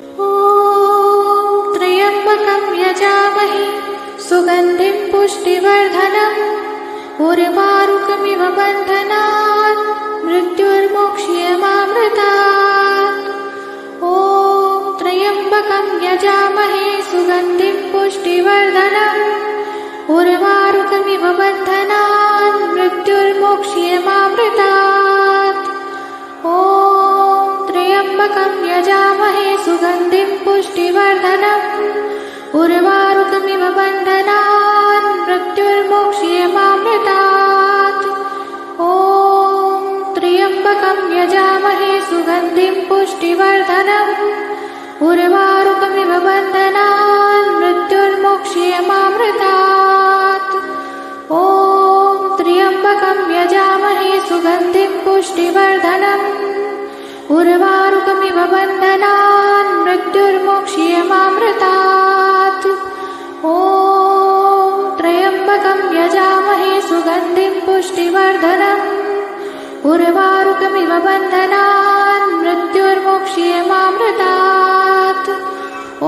ॐ त्र्यम्बकं यजामहे सुगन्धिं पुष्टिवर्धनम् उर्वारुकमिव बन्धनात् मृत्युर्मोक्ष्यमामृतात्। ॐ त्र्यम्बकं यजामहे सुगन्धिं पुष्टिवर्धनम् उर्वारुकमिव बन्धनात् मृत्युर्मोक्ष्यमामृतात्। ॐ त्र्यम्बकं यजामहे सुगन्धिं पुष्टिवर्धनम् उर्वारुकमिव बन्धनात् मृत्युर्मोक्ष्यमामृतात्। ॐ त्र्यम्बकं यजामहे सुगन्धिं पुष्टिवर्धनम् उर्वारुकमिव बन्धनात् मृत्युर्मोक्ष्यमामृतात्। ॐ त्र्यम्बकं यजामहे सुगन्धिं पुष्टिवर्धनम् उर्वारुकमिव बन्धनात् मृत्युर्मोक्ष्यमामृतात्। ॐ त्र्यम्बकं यजामहे सुगन्धिं पुष्टिवर्धनम् उर्वारुकमिव बन्धनात् मृत्युर्मोक्ष्यमामृतात्। ॐ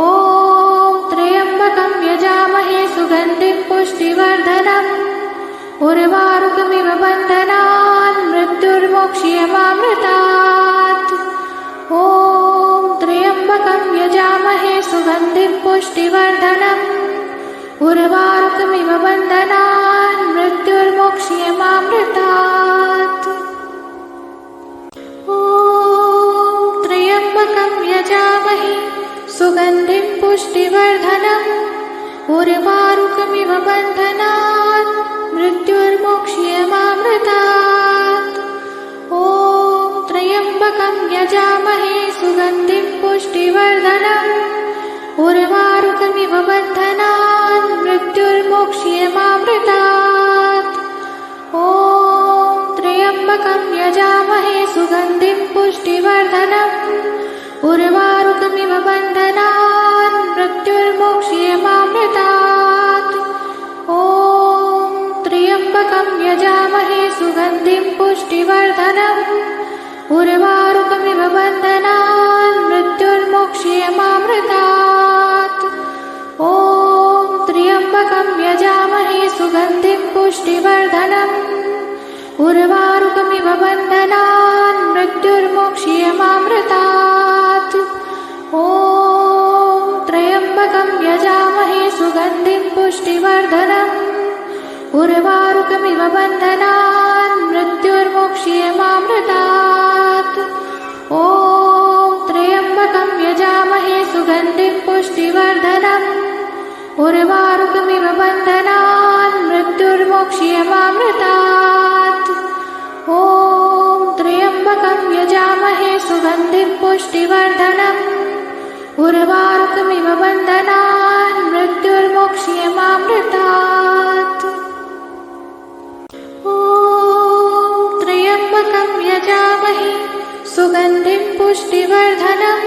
त्र्यम्बकं यजामहे सुगन्धिं पुष्टिवर्धनम् उर्वारुकमिव बन्धनात् मृत्युर्मोक्ष्यमामृतात्। ॐ त्र्यम्बकं यजामहे सुगन्धिं पुष्टिवर्धनम् उर्वारुकमिव बन्धनात् मृत्युर्मोक्ष्यमामृतात्। ॐ त्र्यम्बकं यजामहे सुगन्धिं पुष्टिवर्धनम् उर्वारुकमिव बन्धनात् मृत्युर्मोक्ष्यमामृतात्। ॐ त्र्यम्बकं यजामहे सुगन्धिं पुष्टिवर्धनम् उर्वारुकमिव बन्धनात् मृत्युर्मोक्ष्यमामृतात्। ॐ त्र्यम्बकं यजामहे सुगन्धिं पुष्टिवर्धनम् उर्वारुकमिव बन्धनात् मृत्युर्मोक्ष्यमामृतात्। ॐ त्र्यम्बकं यजामहे सुगन्धिं पुष्टिवर्धनम् उर्वारुकमिव बन्धनात् मृत्युर्मोक्ष्यमामृतात्। ॐ त्र्यम्बकं यजामहे सुगन्धिं पुष्टिवर्धनम् उर्वारुकमिव बन्धनात् मृत्युर्मोक्ष्यमामृतात्। ॐ त्र्यम्बकं यजामहे सुगन्धिं पुष्टिवर्धनम् उर्वारुकमिव बन्धनात् मृत्युर्मोक्ष्यमामृतात्। ॐ त्र्यम्बकं यजामहे सुगन्धिं पुष्टिवर्धनम् उर्वारुकमिव बन्धनात् मृत्युर्मोक्ष्यमामृतात्। ॐ त्र्यम्बकं यजामहे सुगन्धिं पुष्टिवर्धनम् उर्वारुकमिव बन्धनात् मृत्युर्मोक्ष्यमामृतात्। ॐ त्र्यम्बकं यजामहे सुगन्धिं पुष्टिवर्धनम्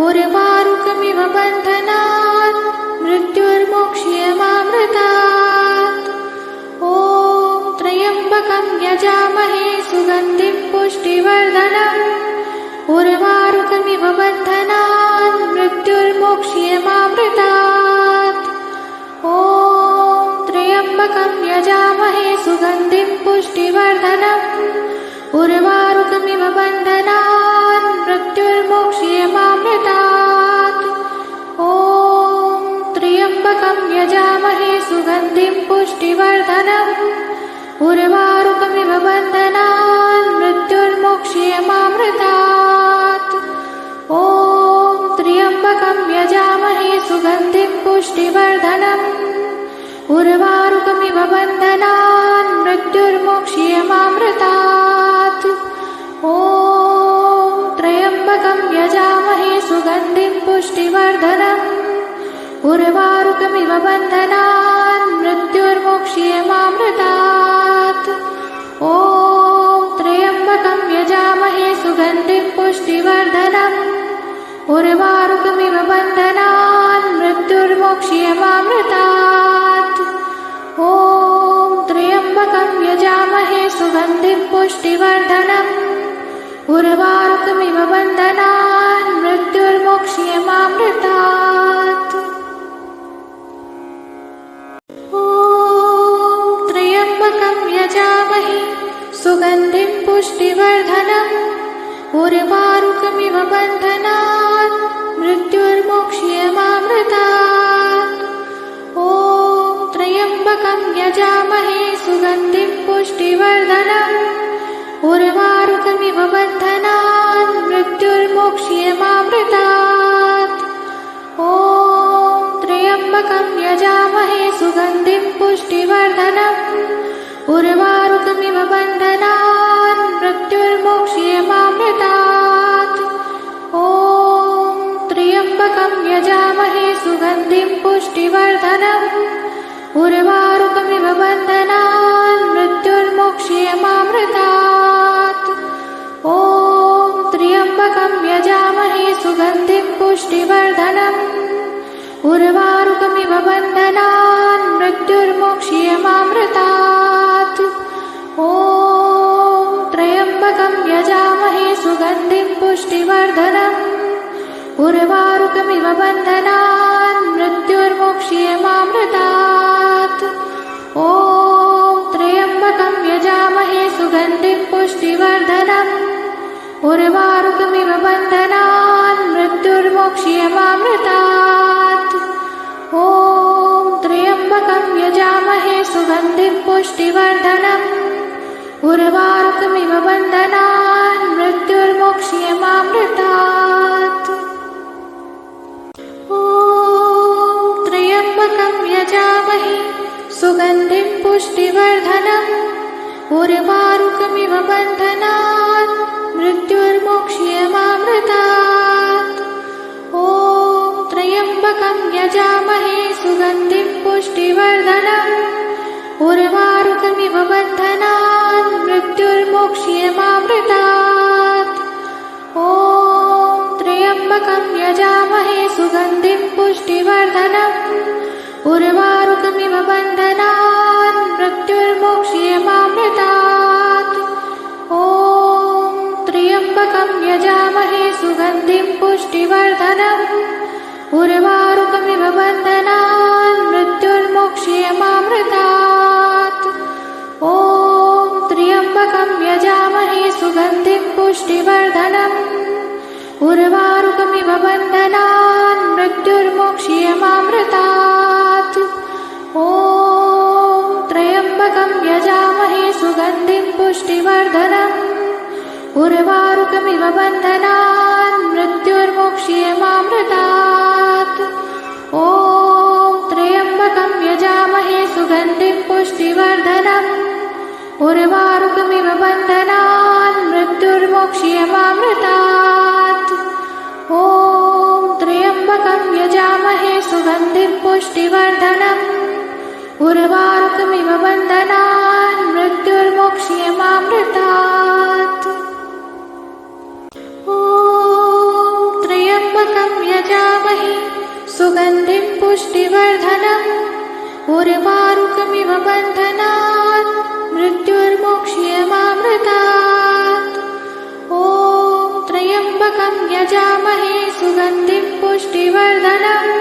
उर्वारुकमिव बन्धनात् मृत्युर्मोक्ष्यमामृतात्। ॐ त्र्यम्बकं यजामहे सुगन्धिं पुष्टिवर्धनम् उर्वारुकमिव बन्धनात् मृत्युर्मोक्ष्यमामृतात्। ॐ त्र्यम्बकं यजामहे सुगन्धिं पुष्टिवर्धनम् उर्वारुकमिव बन्धनात् मृत्युर्मोक्ष्यमामृतात्। ॐ त्र्यम्बकं यजामहे सुगन्धिं पुष्टिवर्धनम् उर्वारुकमिव बन्धनात् मृत्युर्मोक्ष्यमामृतात्। ॐ त्र्यम्बकं यजामहे सुगन्धिं पुष्टिवर्धनम् उर्वारुकमिव बन्धनात् मृत्युर्मोक्ष्यमामृतात्। ॐ त्र्यम्बकं यजामहे सुगन्धिं पुष्टिवर्धनम् उर्वारुकमिव बन्धनात् मृत्युर्मोक्ष्यमामृतात्। ॐ त्र्यम्बकं यजामहे सुगन्धिं पुष्टिवर्धनम् उर्वारुकमिव बन्धनात् मृत्युर्मोक्ष्यमामृतात्। ॐ त्र्यम्बकं यजामहे सुगन्धिं पुष्टिवर्धनम् उर्वारुकमिव बन्धनात् मृत्युर्मोक्ष्यमामृतात्। पुष्टिवर्धनम् उर्वारुकमिव बन्धनात् मृत्युर्मोक्ष्यमामृतात्। ॐ त्र्यम्बकं यजामहे सुगन्धिं पुष्टिवर्धनम् उर्वारुकमिव बन्धनात् मृत्युर्मोक्ष्यमामृतात्। ॐ त्र्यम्बकं यजामहे सुगन्धिं पुष्टिवर्धनम् उर्वारुकमिव बन्धनात् मृत्युर्मोक्ष्यमामृतात्। ॐ त्र्यम्बकं यजामहे सुगन्धिं पुष्टिवर्धनम् उर्वारुकमिव बन्धनात् मृत्युर्मोक्ष्यमामृतात्। ॐ त्र्यम्बकं यजामहे सुगन्धिं पुष्टिवर्धनम् उर्वारुकमिव बन्धनात् मृत्युर्मोक्ष्यमामृतात्। ॐ त्र्यम्बकं यजामहे सुगन्धिं पुष्टिवर्धनम् उर्वारुकमिव बन्धनात् मृत्युर्मोक्ष्यमामृतात्। ॐ त्र्यम्बकं यजामहे सुगन्धिं पुष्टिवर्धनम् उर्वारुकमिव बन्धनात् मृत्युर्मोक्ष्यमामृतात्। ॐ त्र्यम्बकं यजामहे सुगन्धिं पुष्टिवर्धनम् उर्वारुकमिव बन्धनात् मृत्युर्मोक्ष्यमामृतात्। ॐ त्र्यम्बकं यजामहे सुगन्धिं पुष्टिवर्धनम् उर्वारुकमिव बन्धनात् मृत्युर्मोक्ष्यमामृतात्। ॐ त्र्यम्बकं यजामहे सुगन्धिं पुष्टिवर्धनम् उर्वारुकमिव बन्धनात् मृत्युर्मोक्ष्यमामृतात्। ॐ त्र्यम्बकं यजामहे सुगन्धिं पुष्टिवर्धनम् उर्वारुकमिव बन्धनात् मृत्युर्मोक्ष्यमामृतात्। ॐ त्र्यम्बकं यजामहे सुगन्धिं पुष्टिवर्धनम् उर्वारुकमिव बन्धनात् मृत्युर्मोक्ष्यमामृतात्। ॐ त्र्यम्बकं यजामहे सुगन्धिं पुष्टिवर्धनम् उर्वारुकमिव बन्धनात् मृत्युर्मोक्ष्यमामृतात्। ॐ त्र्यम्बकं यजामहे सुगन्धिं पुष्टिवर्धनम् उर्वारुकमिव बन्धनात् मृत्युर्मोक्ष्यमामृतात्। ॐ त्र्यम्बकं यजामहे सुगन्धिं पुष्टिवर्धनम् उर्वारुकमिव बन्धनात् मृत्युर्मोक्ष्यमामृतात्। ॐ त्र्यम्बकं यजामहे सुगन्धिं पुष्टिवर्धनम् उर्वारुकमिव बन्धनात् मृत्युर्मोक्ष्यमामृतात्। ॐ त्र्यम्बकं यजामहे सुगन्धिं पुष्टिवर्धनम् उर्वारुकमिव बन्धनात् मृत्युर्मोक्ष्यमामृतात्। ॐ त्र्यम्बकं यजामहे सुगन्धिं पुष्टिवर्धनम्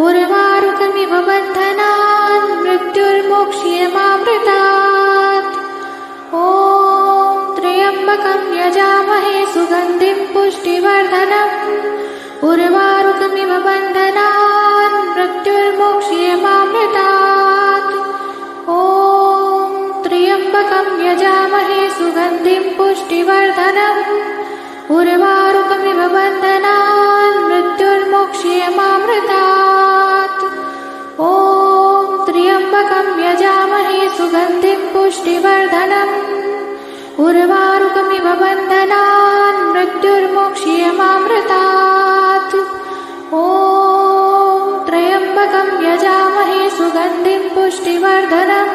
उर्वारुकमिव बन्धनात् मृत्युर्मोक्ष्यमामृतात्। ॐ त्र्यम्बकं यजामहे सुगन्धिं पुष्टिवर्धनम् उर्वारुकमिव बन्धनात् मृत्युर्मोक्ष्यमामृतात्। ॐ त्र्यम्बकं यजामहे सुगन्धिं पुष्टिवर्धनम् उर्वारुकमिव बन्धनात् मृत्युर्मोक्ष्यमामृतात्। ॐ त्र्यम्बकं यजामहे सुगन्धिं पुष्टिवर्धनम् उर्वारुकमिव बन्धनात् मृत्युर्मोक्ष्यमामृतात्। ॐ त्र्यम्बकं यजामहे सुगन्धिं पुष्टिवर्धनम्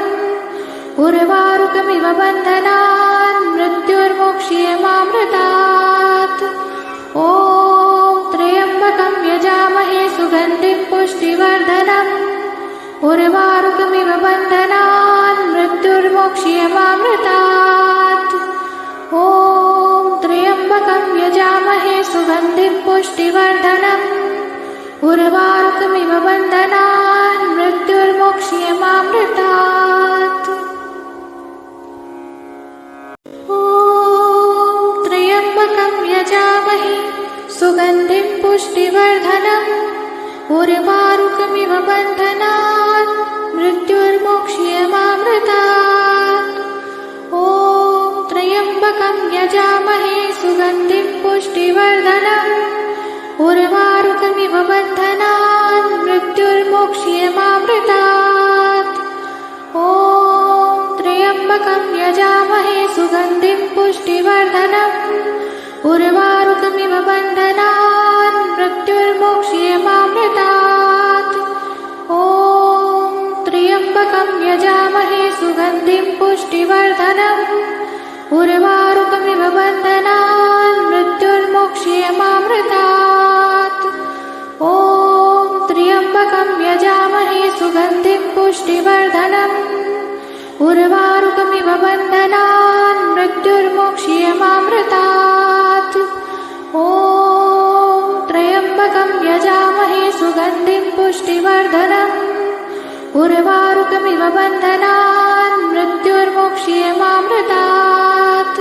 उर्वारुकमिव बन्धनात् मृत्युर्मोक्ष्यमामृतात्। ॐ त्र्यम्बकं यजामहे सुगन्धिं पुष्टिवर्धनम् उर्वारुकमिव बन्धनात् मृत्युर्मोक्ष्यमामृतात्। ॐ त्र्यम्बकं यजामहे सुगन्धिं पुष्टिवर्धनम् उर्वारुकमिव बन्धनात् मृत्युर्मोक्ष्यमामृतात्। ॐ पुष्टिवर्धनम् उर्वारुकमिव बन्धनात् मृत्युर्मोक्ष्यमामृतात्। ॐ त्र्यम्बकं यजामहे सुगन्धिं पुष्टिवर्धनम् उर्वारुकमिव बन्धनात् मृत्युर्मोक्ष्यमामृतात्। ॐ त्र्यम्बकं यजामहे सुगन्धिं पुष्टिवर्धनम् उर्वारुकमिव बन्धनात् मृत्युर्मोक्ष्यमामृतात्। ॐ त्र्यम्बकं यजामहे सुगन्धिं पुष्टिवर्धनम् उर्वारुकमिव बन्धनात् मृत्युर्मोक्ष्यमामृतात्। ॐ त्र्यम्बकं यजामहे सुगन्धिं पुष्टिवर्धनम् उर्वारुकमिव बन्धनात् मृत्युर्मोक्ष्यमामृतात्। ॐ त्र्यम्बकं यजामहे सुगन्धिं पुष्टिवर्धनम् उर्वारुकमिव बन्धनात् मृत्युर्मोक्ष्यमामृतात्।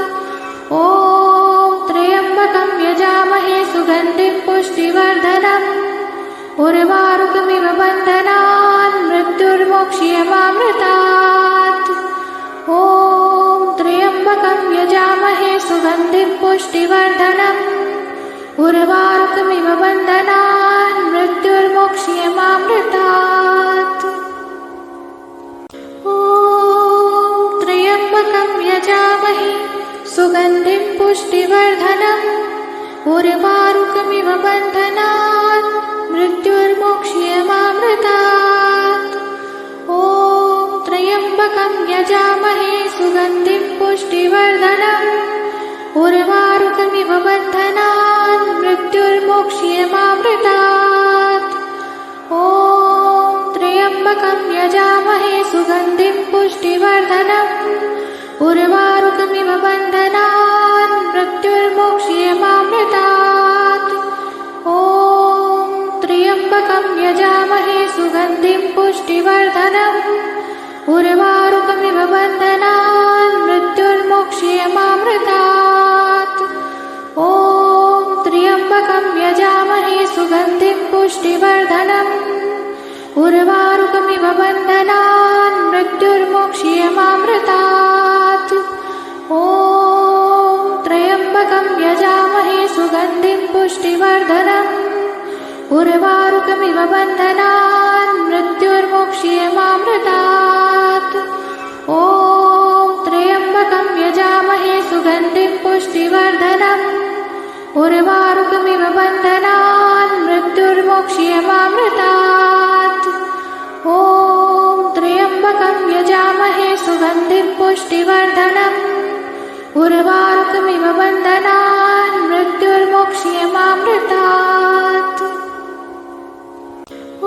ॐ त्र्यम्बकं यजामहे सुगन्धिं पुष्टिवर्धनम् उर्वारुकमिव बन्धनात् मृत्युर्मोक्ष्यमामृतात्। ॐ त्र्यम्बकं यजामहे सुगन्धिं पुष्टिवर्धनम् उर्वारुकमिव बन्धनात् मृत्युर्मोक्ष्यमामृतात्। ॐ त्र्यम्बकं यजामहे सुगन्धिं पुष्टिवर्धनम् उर्वारुकमिव बन्धनात् मृत्युर्मोक्ष्यमामृतात्। ॐ त्र्यम्बकं यजामहे सुगन्धिं पुष्टिवर्धनम् उर्वारुकमिव बन्धनात् मृत्युर्मोक्ष्यमामृतात्। ॐ त्र्यम्बकं यजामहे सुगन्धिं पुष्टिवर्धनम् उर्वारुकमिव बन्धनात् मृत्युर्मोक्ष्यमामृतात्। ॐ त्र्यम्बकं यजामहे सुगन्धिं पुष्टिवर्धनम् उर्वारुकमिव बन्धनात् मृत्युर्मोक्ष्यमामृतात्। ॐ त्र्यम्बकं यजामहे सुगन्धिं पुष्टिवर्धनम् उर्वारुकमिव बन्धनात् मृत्युर्मोक्ष्यमामृतात्। ॐ त्र्यम्बकं यजामहे सुगन्धिं पुष्टिवर्धनम् उर्वारुकमिव बन्धनात् मृत्युर्मोक्ष्यमामृतात्। ॐ त्र्यम्बकं यजामहे सुगन्धिं पुष्टिवर्धनम् उर्वारुकमिव बन्धनात् मृत्युर्मोक्ष्यमामृतात्। ॐ त्र्यम्बकं यजामहे सुगन्धिं पुष्टिवर्धनम् उर्वारुकमिव बन्धनात् मृत्युर्मोक्ष्यमामृतात्। ॐ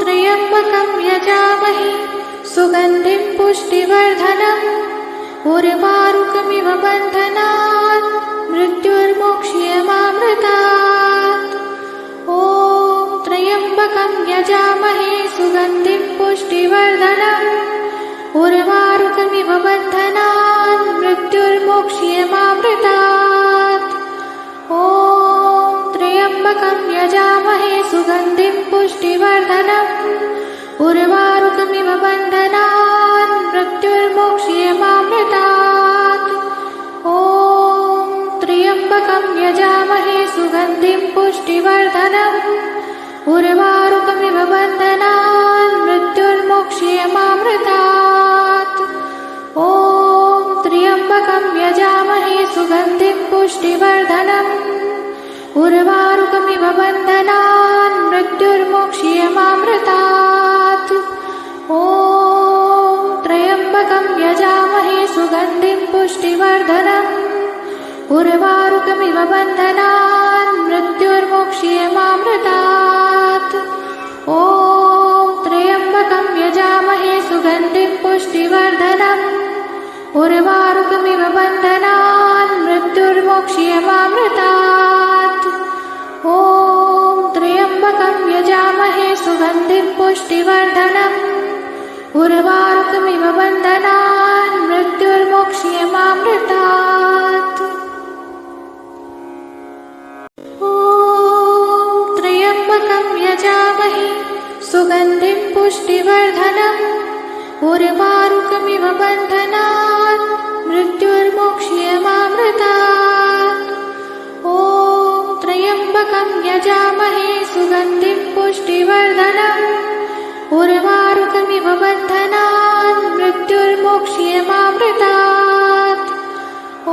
त्र्यम्बकं यजामहे सुगन्धिं पुष्टिवर्धनम् उर्वारुकमिव बन्धनात् मृत्युर्मोक्ष्यमामृतात्। ॐ त्र्यम्बकं यजामहे सुगन्धिं पुष्टिवर्धनम् उर्वारुकमिव बन्धनात् मृत्युर्मोक्ष्यमामृतात्। ॐ त्र्यम्बकं यजामहे सुगन्धिं पुष्टिवर्धनम् उर्वारुकमिव बन्धनात् मृत्युर्मोक्ष्यमामृतात्। ॐ त्र्यम्बकं यजामहे सुगन्धिं पुष्टिवर्धनम् उर्वारुकमिव बन्धनात् मृत्युर्मोक्ष्यमामृतात्। ॐ त्र्यम्बकं यजामहे सुगन्धिं पुष्टिवर्धनम् उर्वारुकमिव बन्धनात् मृत्युर्मोक्ष्यमामृतात्। ॐ त्र्यम्बकं यजामहे सुगन्धिं पुष्टिवर्धनम् उर्वारुकमिव बन्धनात् मृत्युर्मोक्ष्यमामृतात्। ॐ त्र्यम्बकं यजामहे सुगन्धिं पुष्टिवर्धनम् उर्वारुकमिव बन्धनात् मृत्युर्मोक्ष्यमामृतात्। ॐ त्र्यम्बकं यजामहे सुगन्धिं पुष्टिवर्धनम् उर्वारुकमिव बन्धनात् मृत्युर्मोक्ष्यमामृतात्। ॐ यजामहे सुगन्धिं पुष्टिवर्धनम् उर्वारुकमिव बन्धनात् मृत्युर्मोक्ष्यमामृतात्। ॐ त्र्यम्बकं यजामहे सुगन्धिं पुष्टिवर्धनम् उर्वारुकमिव बन्धनात् मृत्युर्मोक्ष्यमामृतात्। ॐ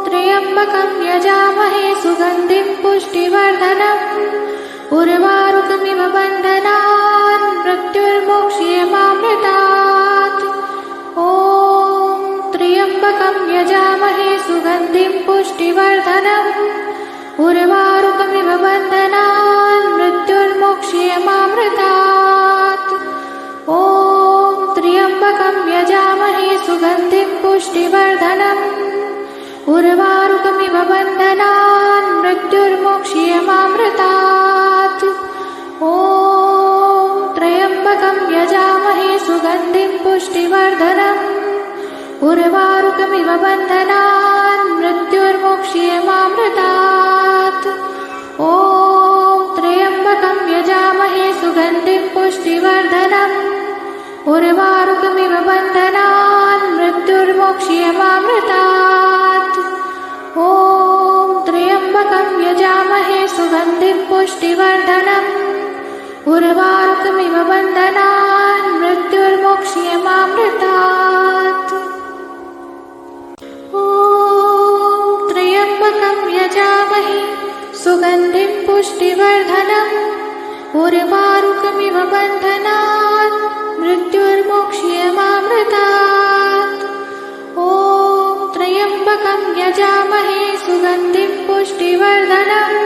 त्र्यम्बकं यजामहे सुगन्धिं पुष्टिवर्धनम् उर्वारुकमिव बन्धनात् मृत्युर्मोक्ष्यमामृतात्। ॐ त्र्यम्बकं यजामहे सुगन्धिं पुष्टिवर्धनम् उर्वारुकमिव बन्धनात् मृत्युर्मोक्ष्यमामृतात्। ॐ त्र्यम्बकं यजामहे सुगन्धिं पुष्टिवर्धनम् उर्वारुकमिव बन्धनात् मृत्युर्मोक्ष्यमामृतात्। ॐ त्र्यम्बकं यजामहे सुगन्धिं पुष्टिवर्धनम् उर्वारुकमिव बन्धनात् मृत्युर्मोक्ष्यमामृतात्। ॐ त्र्यम्बकं यजामहे सुगन्धिं पुष्टिवर्धनम् उर्वारुकमिव बन्धनात् मृत्युर्मोक्ष्यमामृतात्। ॐ त्र्यम्बकं यजामहे सुगन्धिं पुष्टिवर्धनम् उर्वारुकमिव बन्धनात् मृत्युर्मोक्ष्यमामृतात्। ॐ त्र्यम्बकं यजामहे सुगन्धिं पुष्टिवर्धनम् उर्वारुकमिव बन्धनात् मृत्युर्मोक्ष्यमामृतात्। ॐ त्र्यम्बकं यजामहे सुगन्धिं पुष्टिवर्धनम्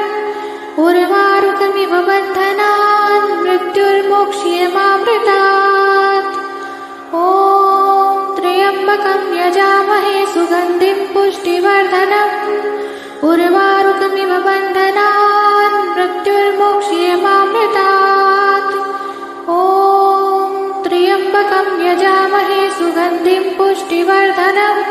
उर्वारुकमिव बन्धनात् मृत्युर्मोक्ष्यमामृतात्। ॐ त्र्यम्बकं यजामहे सुगन्धिं पुष्टिवर्धनम् उर्वारुकमिव बन्धनात् मृत्युर्मोक्ष्यमामृतात्। ॐ त्र्यम्बकं यजामहे सुगन्धिं पुष्टिवर्धनम्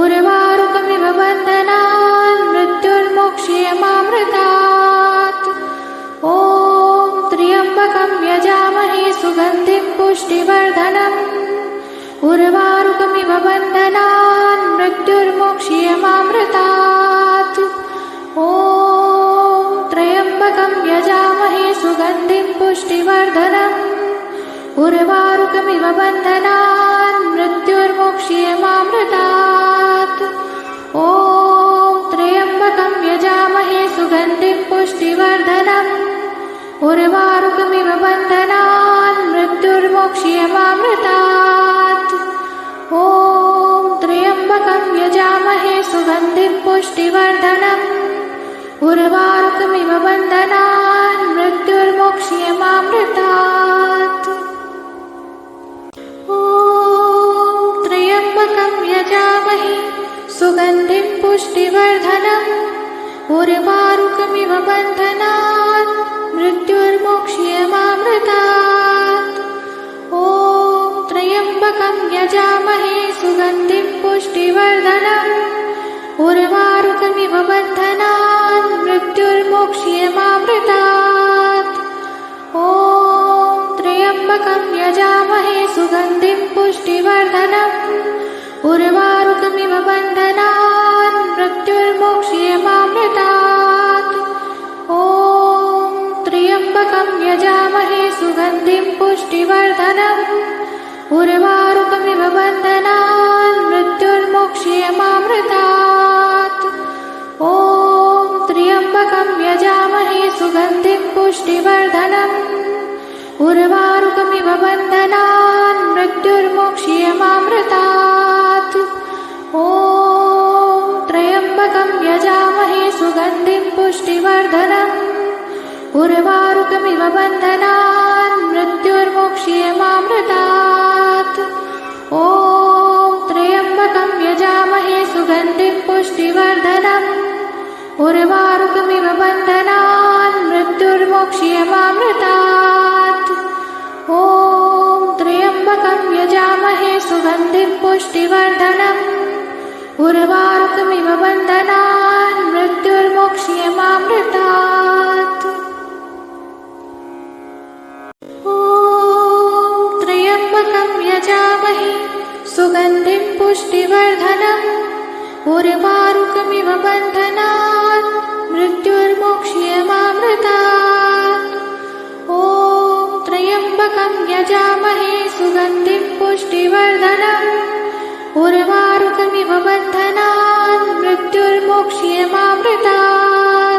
उर्वारुकमिव बन्धनात् मृत्युर्मोक्ष्यमामृतात्। ॐ त्र्यम्बकं यजामहे सुगन्धिं पुष्टिवर्धनम् उर्वारुकमिव बन्धनात् मृत्युर्मोक्ष्यमामृतात्। ॐ त्र्यम्बकं यजामहे सुगन्धिं पुष्टिवर्धनम् उर्वारुकमिव बन्धनात् मृत्युर्मोक्ष्यमामृतात्। ॐ त्र्यम्बकं यजामहे सुगन्धिं पुष्टिवर्धनम् उर्वारुकमिव बन्धनात् मृत्युर्मोक्ष्यमामृतात्। ॐ त्र्यम्बकं यजामहे सुगन्धिं पुष्टिवर्धनम् उर्वारुकमिव बन्धनात् मृत्युर्मोक्ष्यमामृतात्। ॐ त्र्यम्बकं यजामहे सुगन्धिं पुष्टिवर्धनम् उर्वारुकमिव बन्धनात् मृत्युर्मोक्ष्यमामृतात्। ॐ त्र्यम्बकं यजामहे सुगन्धिं पुष्टिवर्धनम् उर्वारुकमिव बन्धनात् मृत्युर्मोक्ष्यमामृतात्। ॐ त्र्यम्बकं यजामहे सुगन्धिं पुष्टिवर्धनम् उर्वारुकमिव बन्धनात् मृत्युर्मोक्ष्यमामृतात्। ॐ त्र्यम्बकं यजामहे सुगन्धिं पुष्टिवर्धनम् उर्वारुकमिव बन्धनात् मृत्युर्मोक्ष्यमामृतात्। ॐ त्र्यम्बकं यजामहे सुगन्धिं पुष्टिवर्धनम् उर्वारुकमिव बन्धनात् मृत्युर्मोक्ष्यमामृतात्। ॐ त्र्यम्बकं यजामहे सुगन्धिं पुष्टिवर्धनम् उर्वारुकमिव बन्धनात् मृत्युर्मोक्ष्यमामृतात्। ॐ त्र्यम्बकं यजामहे सुगन्धिं पुष्टिवर्धनम् उर्वारुकमिव बन्धनात् मृत्युर्मोक्ष्यमामृतात्। ॐ त्र्यम्बकं यजामहे सुगन्धिं पुष्टिवर्धनम् उर्वारुकमिव बन्धनात् मृत्युर्मोक्ष्यमामृतात्। यजामहे सुगन्धिं पुष्टिवर्धनम् उर्वारुकमिव बन्धनात् मृत्युर्मोक्ष्यमामृतात्। ॐ त्र्यम्बकं यजामहे सुगन्धिं पुष्टिवर्धनम् उर्वारुकमिव बन्धनात् मृत्युर्मोक्ष्यमामृतात्।